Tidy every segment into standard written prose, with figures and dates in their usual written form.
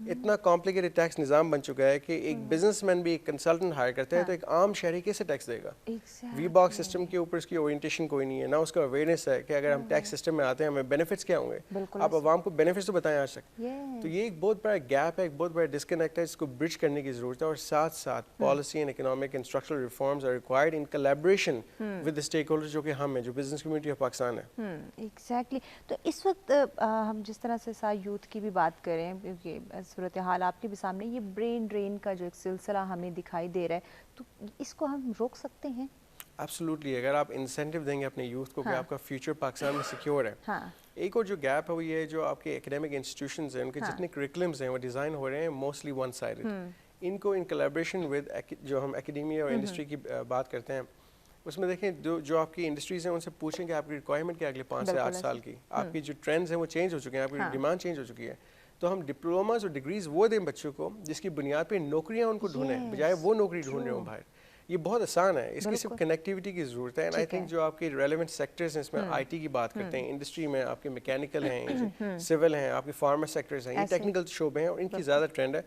اتنا complicated tax نظام بن چکا ہے کہ ایک بزنس مین بھی ایک کنسلٹنٹ ہائر کرتا ہے تو ایک عام شہری کیسے ٹیکس دے گا؟ وی باکس سسٹم کے اوپر اس کی اورینٹیشن کوئی نہیں ہے، نہ اس کا اویئرنیس ہے کہ اگر ہم ٹیکس سسٹم میں آتے ہیں ہمیں بینیفٹس کیا ہوں گے. آپ عوام کو بینیفٹس تو بتائیں آج تک. تو یہ ایک بہت بڑا گیپ ہے، ایک بہت بڑا ڈسکنیکٹ ہے، اس کو برج کرنے کی ضرورت ہے. اور ساتھ ساتھ policy and economic and structural reforms are required in collaboration with the stakeholders, جو کہ ہم ہیں، جو بزنس کمیونٹی آف پاکستان ہے. ایگزیکٹلی. تو اس وقت ہم جس طرح سے یوتھ کی بھی بات کریں، کیونکہ صورتحال آپ کے بھی سامنے، یہ برین ڈرین کا جو ایک سلسلہ ہمیں دکھائی دے رہا ہے، تو اس کو ہم روک سکتے ہیں؟ ایبسلیوٹلی. اگر آپ انسینٹیو دیں گے اپنے یوتھ کو کہ آپ کا فیوچر پاکستان میں سیکیور ہے. ایک اور جو گیپ ہے وہ یہ ہے، جو آپ کے اکیڈمک انسٹیٹیوشنز ہیں ان کے جتنے کریکولمز ہیں وہ ڈیزائن ہو رہے ہیں موسٹلی ون سائڈڈ. ان کو ان کولیبریشن ود جو ہم اکیڈیمیا اور انڈسٹری کی بات کرتے ہیں، اس میں دیکھیں جو آپ کی انڈسٹریز ہیں ان سے پوچھیں کہ آپ کی ریکوائرمنٹ کیا اگلے 5 سے 8 سال کی. آپ کی جو ٹرینڈز ہیں وہ چینج ہو چکے ہیں، آپ کی ڈیمانڈ چینج ہو چکی ہے. تو ہم ڈپلوماز اور ڈگریز وہ دیں بچوں کو جس کی بنیاد پہ نوکریاں ان کو ڈھونڈیں، بجائے وہ نوکری ڈھونڈ رہے ہوں باہر. یہ بہت آسان ہے، اس کی صرف کنیکٹیوٹی کی ضرورت ہے. اینڈ آئی تھنک جو آپ کے ریلیونٹ سیکٹرز ہیں، اس میں آئی ٹی کی بات کرتے ہیں، انڈسٹری میں آپ کے میکینیکل ہیں، سول ہیں، آپ کے فارما سیکٹرز ہیں، یہ ٹیکنیکل شعبے ہیں اور ان کی زیادہ ٹرینڈ ہے.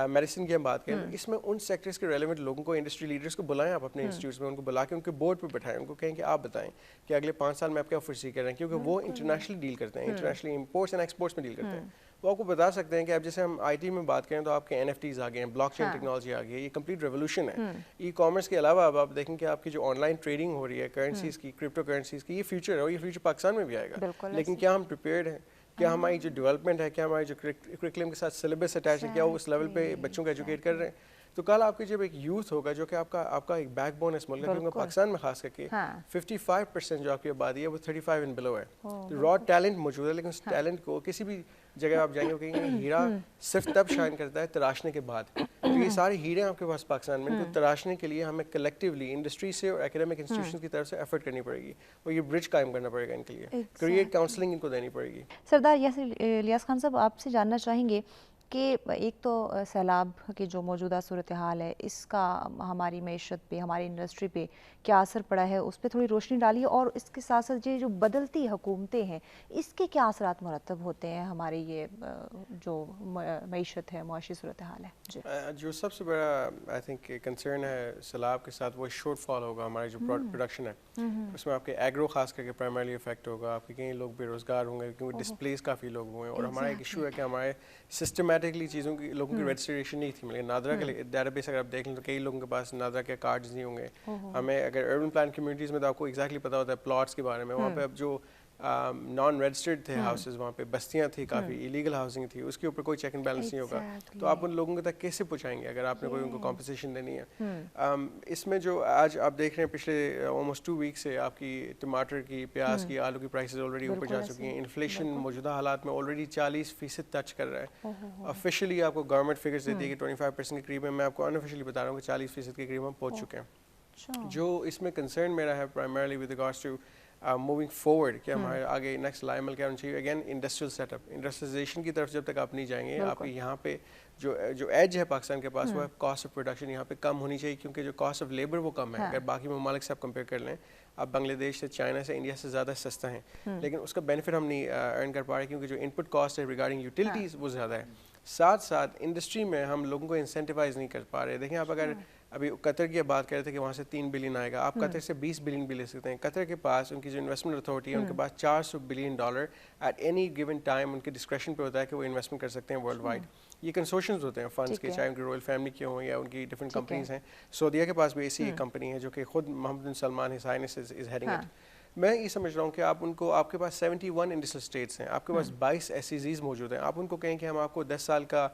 میڈیسن کی ہم بات کریں، اس میں ان سیکٹرز کے ریلیونٹ لوگوں کو، انڈسٹری لیڈرز کو بلائیں آپ اپنے انسٹیٹیوٹس میں، ان کو بلا کے ان کے بورڈ پہ بٹھائیں، ان کو کہیں کہ آپ بتائیں کہ اگلے 5 سال میں آپ کیا فرسی کر رہے ہیں، کیونکہ وہ انٹرنیشنلی ڈیل کرتے ہیں، انٹرنیشنلی امپورٹس اینڈ ایکسپورٹس میں ڈیل کرتے ہیں. وہ آپ کو بتا سکتے ہیں کہ اب جیسے ہم آئی ٹی میں بات کریں تو آپ کے NFTs آ گئے ہیں، بلاک چین ٹیکنالوجی آ گئی ہے، یہ کمپلیٹ ریولیوشن ہے. ای کامرس کے علاوہ اب آپ دیکھیں کہ آپ کی جو آن لائن ٹریڈنگ ہو رہی ہے کرنسیز کی، کرپٹو کرنسیز کی، یہ فیوچر ہے اور یہ فیوچر پاکستان میں بھی آئے گا. لیکن کیا ہم پریپیئرڈ ہیں؟ کیا ہماری جو ڈیولپمنٹ ہے، کیا ہماری جو کریکولم کے ساتھ سلیبس اٹیچ ہے، کیا وہ اس لیول پہ بچوں کو ایجوکیٹ کر رہے ہیں؟ تو کل آپ کی جب ایک یوتھ ہوگا جو کہ آپ کا ایک بیک بون ہے اس ملک کا، کیونکہ پاکستان میں خاص کر کے 55% جو آپ کی آبادی ہے وہ 35 اینڈ بلو ہے. را ٹیلنٹ موجود ہے، لیکن اس ٹیلنٹ کو کسی بھی جگہ آپ جائیں گے کہیں گے ہیرا صرف تب شائن کرتا ہے تراشنے کے بعد. تو یہ سارے ہیرے آپ کے پاس پاکستان میں، ان کو تراشنے کے لیے ہمیں کلیکٹیولی انڈسٹری سے اور اکیڈمک انسٹیٹیوشن کی طرف سے ایفرٹ کرنی پڑے گی اور یہ برج قائم کرنا پڑے گا ان کے لیے. کریٹ کاؤنسلنگ ان کو دینی پڑے گی. سردار یاسر الیاس خان صاحب، آپ سے جاننا چاہیں گے کہ ایک تو سیلاب کی جو موجودہ صورتحال ہے، اس کا ہماری معیشت پہ، ہماری انڈسٹری پہ کیا اثر پڑا ہے، اس پہ تھوڑی روشنی ڈالیے. اور اس کے ساتھ ساتھ یہ جو بدلتی حکومتیں ہیں، اس کے کیا اثرات مرتب ہوتے ہیں ہماری یہ جو معیشت ہے، معاشی صورتحال ہے؟ جو سب سے بڑا آئی تھنک کنسرن ہے سیلاب کے ساتھ، وہ شارٹ فال ہوگا ہماری جو پروڈکشن ہے. اس میں آپ کے ایگرو خاص کر کے پرائمرلی افیکٹ ہوگا. آپ کے کئی لوگ بے روزگار ہوں گے کیونکہ ڈسپلیس کافی لوگ ہوئے ہیں. اور ہمارا ایک ایشو ہے کہ ہمارے سسٹمیٹکلی چیزوں کی لوگوں کی رجسٹریشن نہیں تھی. مطلب نادرا کے ڈیٹا بیس اگر آپ دیکھ لیں تو کئی لوگوں کے پاس نادرا کے کارڈز نہیں ہوں گے. ہمیں اگر اربن پلان کمیونٹیز میں تو آپ کو ایگزیکٹلی پتا ہوتا ہے پلاٹس کے بارے میں، وہاں پہ اب جو نان رجسٹرڈ تھے ہاؤسز، وہاں پہ بستیاں تھیں، کافی ایلیگل ہاؤسنگ تھی، اس کے اوپر کوئی چیک اینڈ بیلنس نہیں ہوگا. تو آپ ان لوگوں کے تک کیسے پہنچائیں گے اگر آپ نے کوئی ان کو کمپنسیشن دینی ہے؟ اس میں جو آج آپ دیکھ رہے ہیں پچھلے آلموسٹ 2 ویک سے آپ کی ٹماٹر کی، پیاز کی، آلو کی پرائسز آلریڈی اوپر جا چکی ہیں. انفلیشن موجودہ حالات میں آلریڈی 40% ٹچ کر رہا ہے. آفیشلی آپ کو گورنمنٹ فگرز دیتی ہے کہ 25% کے قریب ہے. میں آپ کو انآفیشلی بتا رہا ہوں کہ 40% کے قریب ہم پہنچ چکے ہیں. جو اس میں کنسرن میرا ہے primarily with regards to moving forward کہ ہمارے آگے نیکسٹ لائن عمل کیا ہونا چاہیے. Again industrial set up, industrialisation کی طرف جب تک آپ نہیں جائیں گے، آپ کے یہاں پہ جو ایج ہے پاکستان کے پاس وہ ہے کاسٹ آف پروڈکشن یہاں پہ کم ہونی چاہیے، کیونکہ جو کاسٹ آف لیبر وہ کم ہے. اگر باقی ممالک سے آپ کمپیئر کر لیں، آپ بنگلہ دیش سے، چائنا سے، انڈیا سے زیادہ سستا ہیں، لیکن اس کا بینیفٹ ہم نہیں ارن کر پا رہے کیونکہ جو ان پٹ کاسٹ ہے ریگارڈنگ یوٹیلیٹیز وہ زیادہ ہے. ساتھ ساتھ انڈسٹری میں ہم لوگوں کو انسینٹیوائز نہیں کر پا رہے. دیکھیں آپ اگر ابھی قطر کی بات کر رہے تھے کہ وہاں سے 3 بلین آئے گا، آپ قطر سے 20 بلین بھی لے سکتے ہیں. قطر کے پاس ان کی جو انویسٹمنٹ اتھارٹی ہے، ان کے پاس $400 billion at any given time ان کے ڈسکریشن پہ ہوتا ہے کہ وہ انویسٹمنٹ کر سکتے ہیں ورلڈ وائڈ. یہ کنسورشنز ہوتے ہیں فنڈس کے، چاہے ان کی رائل فیملی کے ہوں یا ان کی ڈفرنٹ کمپنیز ہیں. سعودیہ کے پاس بھی ایسی ایک کمپنی ہے جو کہ خود Mohammed bin Salman his highness is heading it. میں یہ سمجھ رہا ہوں کہ آپ کے پاس 71 انڈسٹریل اسٹیٹس ہیں، آپ کے پاس 22 SEZs موجود ہیں. آپ ان کو کہیں کہ ہم آپ کو 10 سال کا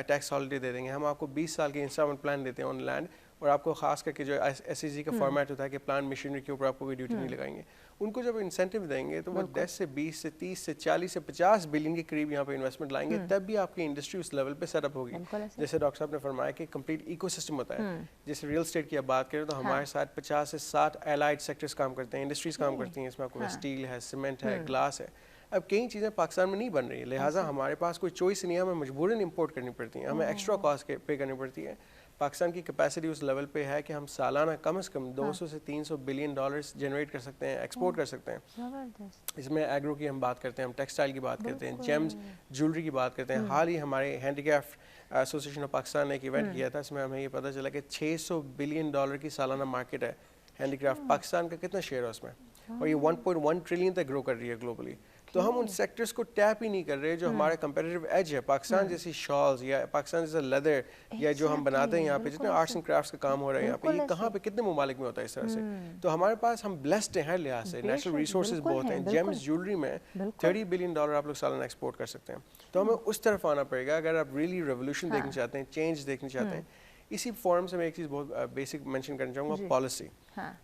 ٹیکس ہالیڈے دے دیں گے، ہم آپ کو 20 سال کی انسٹالمنٹ پلان دیتے ہیں آن لینڈ، اور آپ کو خاص کر کے جو SEZ کا فارمیٹ ہوتا ہے کہ پلان مشینری کے اوپر آپ کو کوئی ڈیوٹی نہیں لگائیں گے. ان کو جب انسینٹیو دیں گے تو وہ 10 سے 20 سے 30 سے 40 سے 50 بلین کے قریب یہاں پہ انویسٹمنٹ لائیں گے. تب بھی آپ کی انڈسٹری اس لیول پہ سیٹ اپ ہوگی. جیسے ڈاکٹر صاحب نے فرمایا کہ کمپلیٹ ایکو سسٹم ہوتا ہے. جیسے ریئل اسٹیٹ کی آپ بات کریں تو ہمارے ساتھ 50 سے 60 الائڈ سیکٹرز کام کرتے ہیں، انڈسٹریز کام کرتی ہیں. اس میں آپ کو اسٹیل ہے، سیمنٹ ہے، گلاس ہے. اب کئی چیزیں پاکستان میں نہیں بن رہی، لہٰذا ہمارے پاس کوئی چوائس نہیں ہے، ہمیں مجبوراً امپورٹ کرنی پڑتی ہیں، ہمیں ایکسٹرا کاسٹ پے کرنی پڑتی ہے. پاکستان کی کیپیسٹی اس لیول پہ ہے کہ ہم سالانہ کم از کم 200 سے 300 بلین ڈالرز جنریٹ کر سکتے ہیں, ایکسپورٹ کر سکتے ہیں. اس میں ایگرو کی ہم بات کرتے ہیں, ہم ٹیکسٹائل کی بات کرتے ہیں, جیمز جیولری کی بات کرتے ہیں. حال ہی ہمارے handy craft association of Pakistan نے ایک ایونٹ کیا تھا, اس میں ہمیں یہ پتہ چلا کہ 600 بلین ڈالر کی سالانہ مارکیٹ ہے ہینڈی کرافٹ. پاکستان کا کتنا شیئر ہے اس میں, اور یہ 1.1 ٹریلین تک گرو کر رہی ہے گلوبلی. تو ہم ان سیکٹرز کو ٹیپ ہی نہیں کر رہے جو ہمارا کمپیٹیٹیو ایج ہے. پاکستان جیسی شالز یا پاکستان جیسا لیدر یا جو ہم بناتے ہیں یہاں پہ, جتنے آرٹس اینڈ کرافٹس کا کام ہو رہا ہے یہاں پہ, یہ کہاں پہ کتنے ممالک میں ہوتا ہے اس طرح سے. تو ہمارے پاس ہم بلیسڈ ہیں ہر لحاظ سے, نیچرل ریسورسز بہت ہیں. جیمز جیولری میں 30 بلین ڈالر آپ لوگ سالانہ ایکسپورٹ کر سکتے ہیں. تو ہمیں اس طرف آنا پڑے گا اگر آپ ریئلی ریولیوشن دیکھنا چاہتے ہیں, چینج دیکھنا چاہتے ہیں. اسی فارم سے میں ایک چیز بہت بیسک مینشن کرنا چاہوں گا, پالیسی.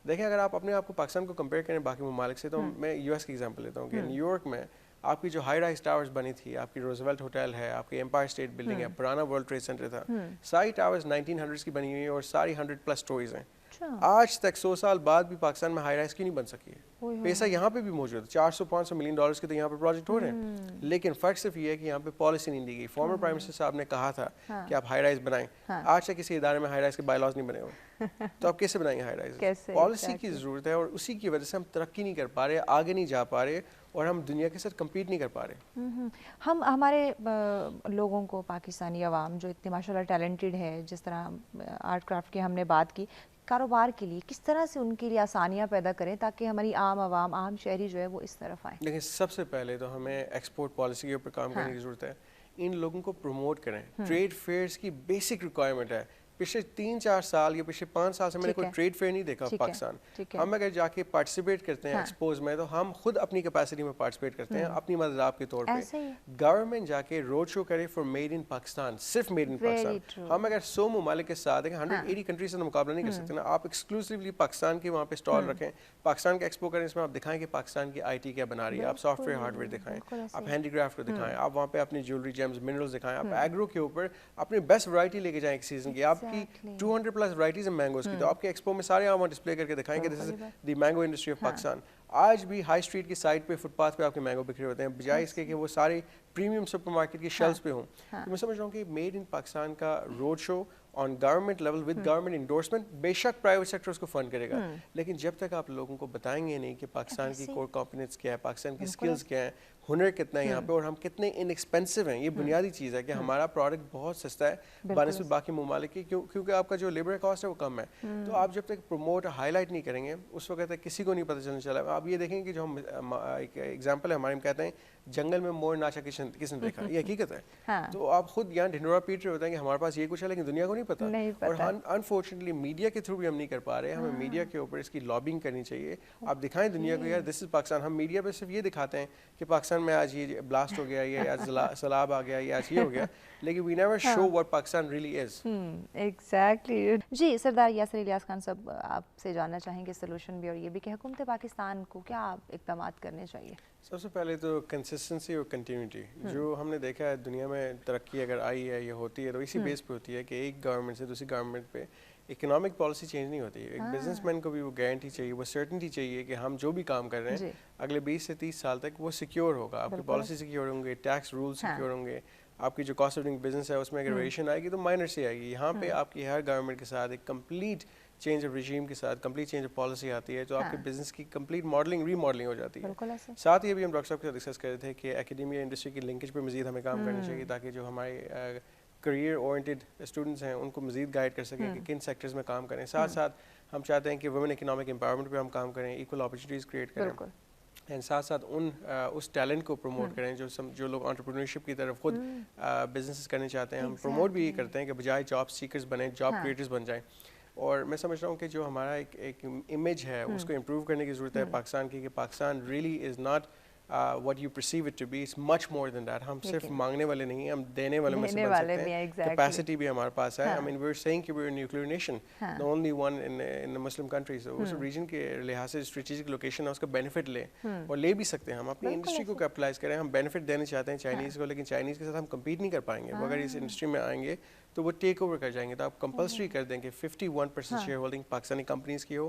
دیکھیں اگر آپ اپنے آپ کو پاکستان کو کمپیئر کریں باقی ممالک سے, تو میں یو ایس کی ایگزامپل لیتا ہوں کہ نیو یارک میں آپ کی جو ہائی رائز ٹاورز بنی تھی, آپ کی روزویلٹ ہوٹل ہے, آپ کی امپائر اسٹیٹ بلڈنگ ہے, پرانا ورلڈ ٹریڈ سینٹر تھا, ساری ٹاورز 1900s کی بنی ہوئی ہیں اور ساری 100+ سٹوریز ہیں. آج تک 100 سال بعد بھی پاکستان میں ہائی رائز کیوں نہیں بن سکی ہے؟ پیسہ یہاں پہ بھی موجود ہے, 400-500 ملین ڈالرز کے تو یہاں پہ پروجیکٹ ہو رہے ہیں, لیکن فرق صرف یہ ہے کہ یہاں پہ پالیسی نہیں دی گئی. فارمر پرائم منسٹر صاحب نے کہا تھا کہ آپ ہائی رائز بنائیں, آج تک کسی ادارے میں ہائی رائز کے بائی لاز نہیں بنے ہوئے, تو آپ کیسے بنائیں گے ہائی رائز؟ پالیسی کی ضرورت ہے, اور اسی کی وجہ سے ہم ترقی نہیں کر پا رہے, آگے نہیں جا پا رہے, اور ہم دنیا کے ساتھ کمپیٹ نہیں کر پا رہے. ہم ہمارے لوگوں کو, پاکستانی عوام جو اتنے ماشاء اللہ ٹیلنٹڈ ہے, جس طرح آرٹ کرافٹ کی ہم نے بات کی, کاروبار کے لیے کس طرح سے ان کے لیے آسانیاں پیدا کریں تاکہ ہماری عام عوام, عام شہری جو ہے وہ اس طرف آئیں؟ لیکن سب سے پہلے تو ہمیں ایکسپورٹ پالیسی کے اوپر کام کرنے کی ضرورت ہے. ان لوگوں کو پروموٹ کریں. ٹریڈ فیئرس کی بیسک ریکوائرمنٹ ہے. پچھلے 3-4 سال یا پچھلے 5 سال سے میں نے کوئی ٹریڈ فیئر نہیں دیکھا پاکستان. ہم اگر جا کے پارٹیسپیٹ کرتے ہیں ایکسپوز میں, تو ہم خود اپنی کیپیسٹی میں پارٹیسپیٹ کرتے ہیں, اپنی مدد آپ کے طور پہ. گورنمنٹ جا کے روڈ شو کرے فار میڈ ان پاکستان, صرف میڈ ان پاکستان. ہم اگر 100 ممالک کے ساتھ ہیں, 180 کنٹریز سے مقابلہ نہیں کر سکتے نا. آپ ایکسکلوسیولی پاکستان کے وہاں پہ اسٹال رکھیں, پاکستان کا ایکسپو کریں, اس میں آپ دکھائیں کہ پاکستان کی آئی ٹی کیا بنا رہی ہے, آپ سافٹ ویئر ہارڈ ویئر دکھائیں, آپ ہینڈی کرافٹ کو دکھائیں, آپ وہاں پہ اپنی جیولری, جیمز, منرلز دکھائیں, آپ ایگرو کے اوپر اپنی بیسٹ ورائٹی لے کے جائیں ایک سیزن کی. آپ کی 200+ ورائٹیز ہیں مینگوز کی, تو آپ کے ایکسپو میں سارے آپ ڈسپلے کر کے دکھائیں کہ دس از دی مینگو انڈسٹری آف پاکستان. آج بھی ہائی اسٹریٹ کی سائڈ پہ, فٹ پاتھ پہ آپ کے مینگو بکھرے ہوتے ہیں, بجائے اس کے کہ وہ سارے پریمیم سپر مارکیٹ کی شیلفز پہ ہوں. تو میں سمجھ رہا ہوں کہ میڈ ان پاکستان کا road show on government level with government endorsement, بے شک پرائیویٹ سیکٹر اس کو فنڈ کرے گا, لیکن جب تک آپ لوگوں کو بتائیں گے نہیں کہ پاکستان کی کور کمپوننٹس کیا ہے, پاکستان کی اسکلز کیا ہیں, ہنر کتنا ہے یہاں پہ, اور ہم کتنے ان ایکسپینسو ہیں. یہ بنیادی چیز ہے کہ ہمارا پروڈکٹ بہت سستا ہے بنسبت باقی ممالک کی, کیونکہ آپ کا جو لیبر کاسٹ ہے وہ کم ہے. تو آپ جب تک پروموٹ ہائی لائٹ نہیں کریں گے, اس وقت تک کسی کو نہیں پتہ چلنے چلا. آپ یہ دیکھیں کہ جو ہم ایک ایگزامپل ہے ہمارے, ہم کہتے ہیں جنگل میں مور ناچا کس نے دیکھا, یہ حقیقت ہے. تو آپ خود یہاں ڈھنڈورا پیٹ رہے ہوتے ہیں کہ ہمارے پاس یہ کچھ ہے, لیکن دنیا کو نہیں پتا. اور انفارچونیٹلی میڈیا کے تھرو بھی ہم نہیں کر پا رہے. ہمیں میڈیا کے اوپر اس کی لابنگ کرنی چاہیے. آپ دکھائیں دنیا کو, یار دس از پاکستان. ہم میڈیا پہ صرف یہ دکھاتے ہیں کہ پاکستان میں آج یہ بلاسٹ ہو گیا, یہ آج سیلاب آ گیا, یہ آج یہ ہو گیا, لیکن we never show what Pakistan really is. Exactly. جی سردار یاسر الیاس خان صاحب, آپ سے جاننا چاہیں گے سولوشن بھی, اور یہ بھی کہ حکومت پاکستان کو کیا اقدامات کرنے چاہیے؟ سب سے پہلے تو کنسسٹنسی اور کنٹینیوٹی. جو ہم نے دیکھا ہے دنیا میں ترقی اگر آئی ہے یا ہوتی ہے تو اسی بیس پہ ہوتی ہے کہ ایک گورنمنٹ سے دوسری گورنمنٹ پہ اکنامک پالیسی چینج نہیں ہوتی. ایک بزنس مین کو بھی وہ گارنٹی چاہیے, وہ سرٹنٹی چاہیے کہ ہم جو بھی کام کر رہے ہیں اگلے 20 سے 30 سال تک وہ سیکیور ہوگا. آپ کی پالیسی سیکیور ہوں گے, ٹیکس رول سیکیور ہوں گے, آپ کی جو کاسٹ آف ڈوئنگ بزنس ہے اس میں اگر ویریشن آئے گی تو مائنر سے آئے گی. یہاں پہ آپ کی ہر گورنمنٹ کے ساتھ ایک کمپلیٹ چینج آف رجیم کے ساتھ کمپلیٹ چینج آف پالیسی آتی ہے, تو آپ کے بزنس کی کمپلیٹ ماڈلنگ ری ماڈلنگ ہو جاتی ہے. ساتھ یہ بھی ہم ڈاکٹر صاحب کے ساتھ ڈسکس کر رہے تھے کہ اکیڈیمیا انڈسٹری کی لنکیج پہ مزید ہمیں کام کرنا چاہیے, تاکہ جو ہمارے کریئر اورینٹیڈ اسٹوڈنٹس ہیں ان کو مزید گائیڈ کر سکیں کہ کن سیکٹرز میں کام کریں. ساتھ ساتھ ہم چاہتے ہیں کہ ویمن اکنامک امپاورمنٹ پہ ہم کام کریں, ایکول اپرچونیٹیز کریٹ کریں, اینڈ ساتھ ساتھ اس ٹیلنٹ کو پروموٹ کریں جو لوگ انٹرپرینورشپ کی طرف خود بزنسز کرنے چاہتے ہیں. ہم پروموٹ بھی یہ کرتے ہیں کہ بجائے جاب سیکرز بنیں, جاب کریٹرز بن جائیں. اور میں سمجھ رہا ہوں کہ جو ہمارا ایک امیج ہے اس کو امپروو کرنے کی ضرورت ہے پاکستان کی, کہ Pakistan really is not what you perceive it to be, it's much more than that. ہم صرف مانگنے والے نہیں ہیں, ہم دینے والے میں سے بن سکتے ہیں. کیپیسٹی بھی ہمارے پاس ہے. I mean we're saying کہ we're a nuclear nation, the only one in the Muslim countries. اس ریجن کے لحاظ سے اسٹریٹجک لوکیشن ہے, اس کا بینیفٹ لیں, اور لے بھی سکتے ہیں. ہم اپنی انڈسٹری کو کیپٹلائز کریں. ہم بینیفٹ دینا چاہتے ہیں چائنیز کو, لیکن چائنیز کے ساتھ ہم کمپیٹ نہیں کر پائیں گے. وہ اگر اس انڈسٹری میں آئیں گے تو وہ ٹیک اوور کر جائیں گے. تو آپ کمپلسری کر دیں کہ 51% شیئر ہولڈنگ پاکستانی کمپنیز کی ہو,